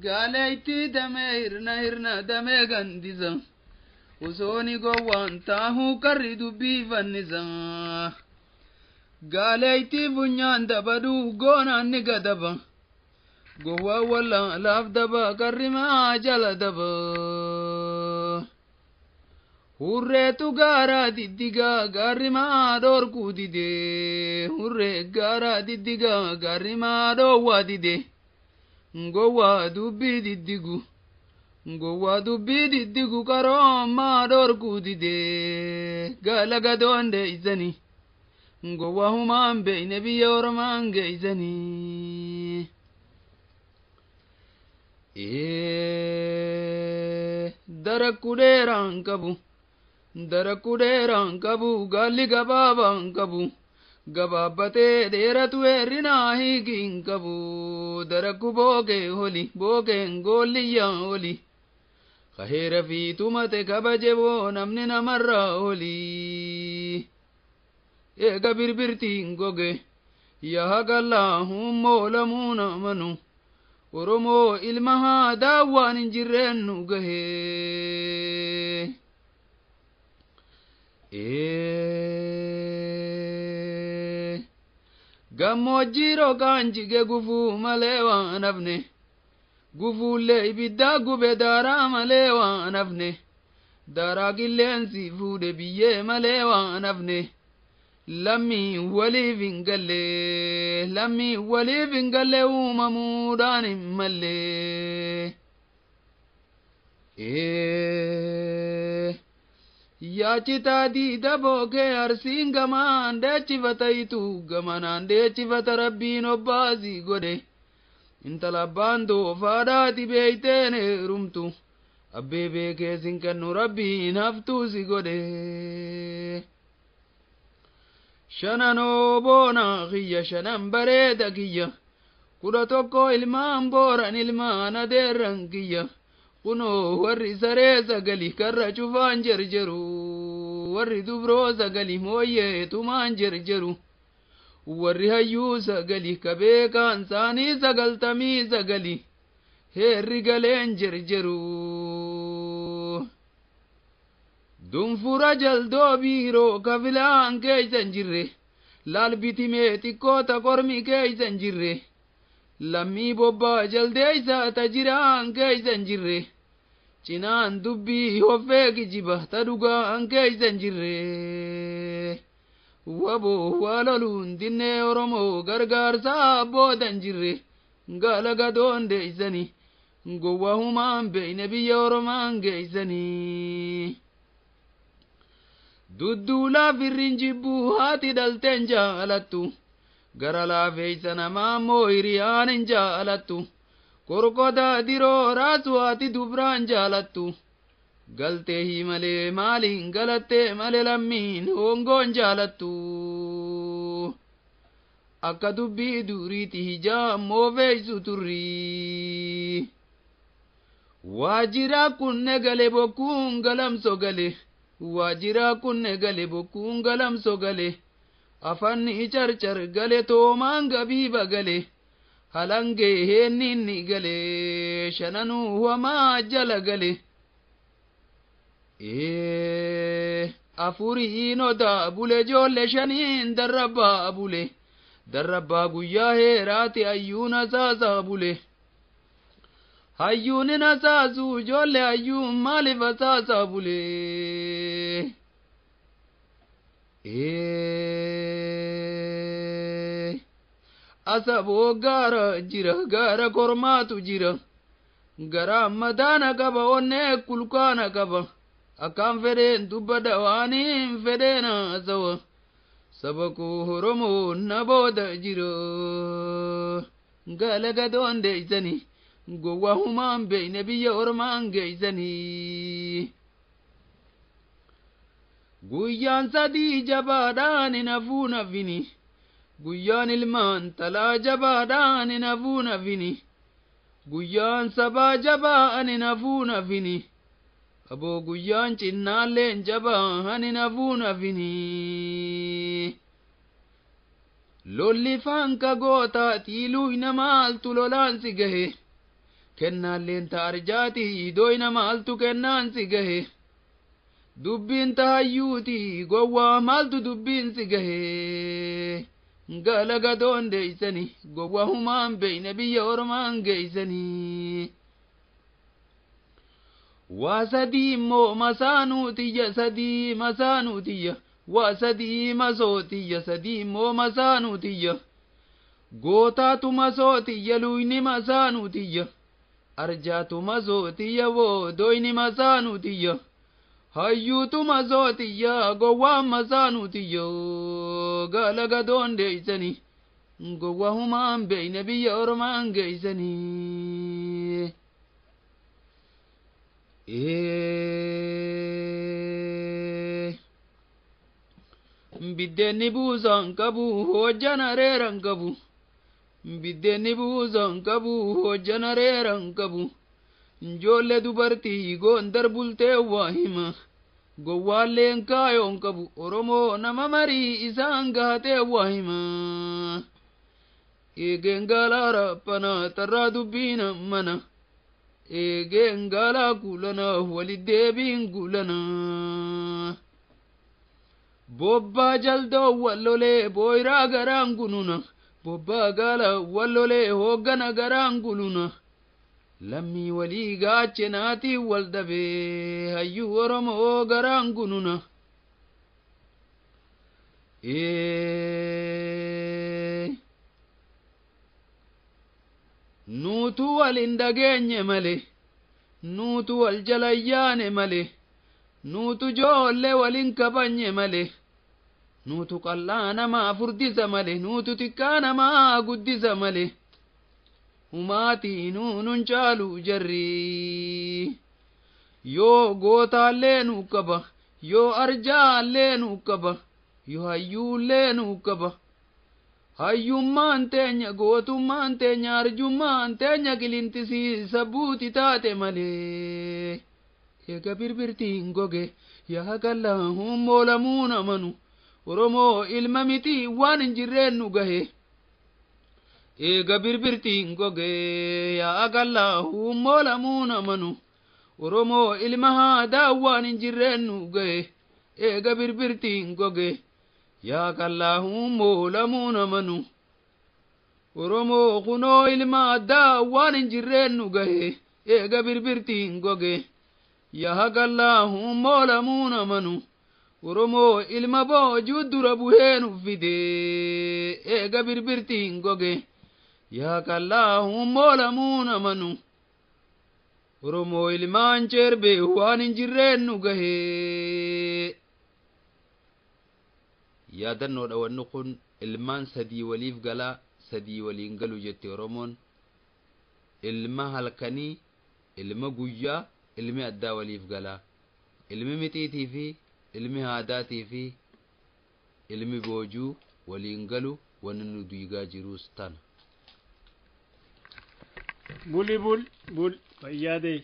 Galeetti damee hirna damee gandisa usooni gowwaan taahuu karri dubbii fannisa Galeetti funyaan dabaduu goonaan ni gadaba gowwaa walla laaf daba karri maa jala daba Hurreetu gaara diddiga gaarri maa dhoorkuu dide hurree gaara diddiga gaarri maa dhoowwaa dide Gowwaa dubbii diddigu karoo maa dhoorkuu dide gaala gadoon deeysanii gowwaa humaan beeyne biyya ormaan geeysanii darakku dheeraan qabu gaalli gabaabaan qabu Gabaabbatee dheeratu hirrinaa hiikiin qabu darakku bookeen goolliyyaa oli kaheera fi tumate kabajeboo namni namarraa oli eega birbirtiin goge yaa gallaa hummoo lamuu namanu Oromoo ilma haa daawwaan hin jirreen nu gahee Gammoojjii rogaan jige gufuu malee waan hafne gufuullee ibiddaa gube daaraa malee waan hafne daaraa qilleensi fuudhe biyyee malee waan hafne lammii waliif hin galle uumamuudhaan hin malle Yaachitaa diida bookee arsiin gamaan deechifataytu gamanaan deechifata rabbiin obbaasii godhe intala abbaan doofaadhaati beeyteen heerumtu abbee beekeesin kennu rabbiin haftuusi godhe Shananoo boonaa kiyya shanan bareeda kiyya 11 ilmaan booran ilmaan adeerran kiyya Kunoo warri saree sagali karra cufaan jarjaru warri dubroo sagali mooyyee tumaan jarjaru warri hayyuu sagali kabeekaan saanii 90 heerri galeen jarjaru Dunfura jaldoo biiroo kafilaan keeysan jirre laalbitimee xiqqoota qormi keeysan jirre Lammii bobbaa jaldeeysa tajiraan keeysan jirre cinaan dubbii hoffee kijiba ta dhugaan keeysan jirre waboo waaloluun dinnee Oromoo gargaarsaa abbootan jirre gaala gadoon deeysanii gowwaa humaan beeyne biyya Oromaan geeysanii Dudduulaaf irrin jibbuu haati dhalteen jaalattu Gara laafeeysa namaa moo hiriyaan hin jaalattu korkodaa diroo raasu haati dubraan jaalattu galtee malee maaliin galattee malee lammiin hongoon jaalattu akka dubbii duriiti hijaa moofeeysu turrii waajiraa kunne gale bokkuun galamso gale waajiraa kunne gale bokkuun galamso gale Afanni charchar gale toomaan gabiiba gale halangee heenninni gale shananuu wamaa jala gale Afurii noda bule joolle shaniin darrabbaa guyyaa heeraati hayyuuna saasaa bule hayyuuni na saasuu joolle hayyuun maalifa saasaa bule Asaboo gaara jira gaara kormaatu jira gara madaana qaba onnee kulkaana qaba akkaan fedheen dubbada waaniin fedheena asawa saba koo Oromoo na booda jira gaala gadoon deeysanii gowwaa humaan beeyne biyya Ormaan geeysanii Guyyaan sadii jabaadhaan hin hafuu nafini Guyyaan ilmaan talaa jabaadhaan hin hafuu nafini Guyyaan sabaa jabaadhaan hin hafuu nafini Aboo guyyaan cinnaalleen jabaadhaan hin hafuu nafini lolli faanka goota tiiluu inamaaltu lolaansi gahe kennaalleen taarjaati dooyna maaltu kennaansi gahe dubbiin tahayyuuti gowwaa maaltu dubbiinsi gahe galaga doondeeysani gowwa humaan beyne biyya ormaan geeysanii waa sadii immoo masaanuutiyya sadii masaanuutiyya waa sadii masootiyya sadii immoo masaanuutiyya gootaatu masootiyya luyni masaanuutiyya arjaatu masootiyya woo doyni masaanuutiyya hayyuutu masootiyya gowwaan masaanuutiyya galaga doondeeysani gowwa humaan beyne biyya ormaan geeysanii biddeenni buusan qabu hojjan areeran qabu biddeenni buusan qabu hojjan areeran qabu ijoollee dubartii goondar bultee waa hima gowwaalleen kaayoon qabu oromoo nama marii isaan gahatee waa hima eegeen gaalaa raphanaa tarraa dubbiina mana eegeen gaalaa kulana waliddeebiin kulana bobbaa jaldoo wallolee booyraa garaan gununa bobbaa gaala wallolee hooggana garaan guluna lammii walii gaache naatii wal dhabee hayyuu oromoo garaan gununa nuutu wal hin dhageenye male nuutu wal jalayyaane male nuutu joolle walin kabanye male nuutu qallaa namaa furdisa male nuutu xiqqaa namaa guddisa male humaatii nuunun caalu jarri yoo gootaallee nuu qaba yoo arjaallee nuu qaba yoo hayyuullee nuu qaba hayyummaan teenya gootummaan teenya arjummaan teenya qilintisiisa buuti taate malee eega birbirtiin goge yaa gallaa hummoo lamuun amanu oromoo ilma miti waan hin jirreen nu gahe eega birbirtiin goge yaa gallaa hummoo lamuun amanu oromoo ilma haadaa waan hin jirreen nu gahe eega birbirtiin goge yaa gallaa hummoo lamuun amanu oromoo kunoo ilma haadaa waan hin jirreen nu gahe eega birbirtiin goge yaa gallaa hummoo lamuun amanu oromoo ilma boojuu dura buheen uffide eega birbirtiin goge yaa gallaa hummoo lamuun amanu oromoo ilmaan ceerbee waan hin jirreen nu gahe yaadannoodha wanni kun ilmaan sadii waliif galaa sadii waliin galu jette oromoon ilma halkanii ilma guyyaa ilmi addaa waliif galaa ilmi mixiitii fi ilmi haadaatii fi ilmi boojuu waliin galu wanni nu duygaa jiruus tana buli bul fayyaadee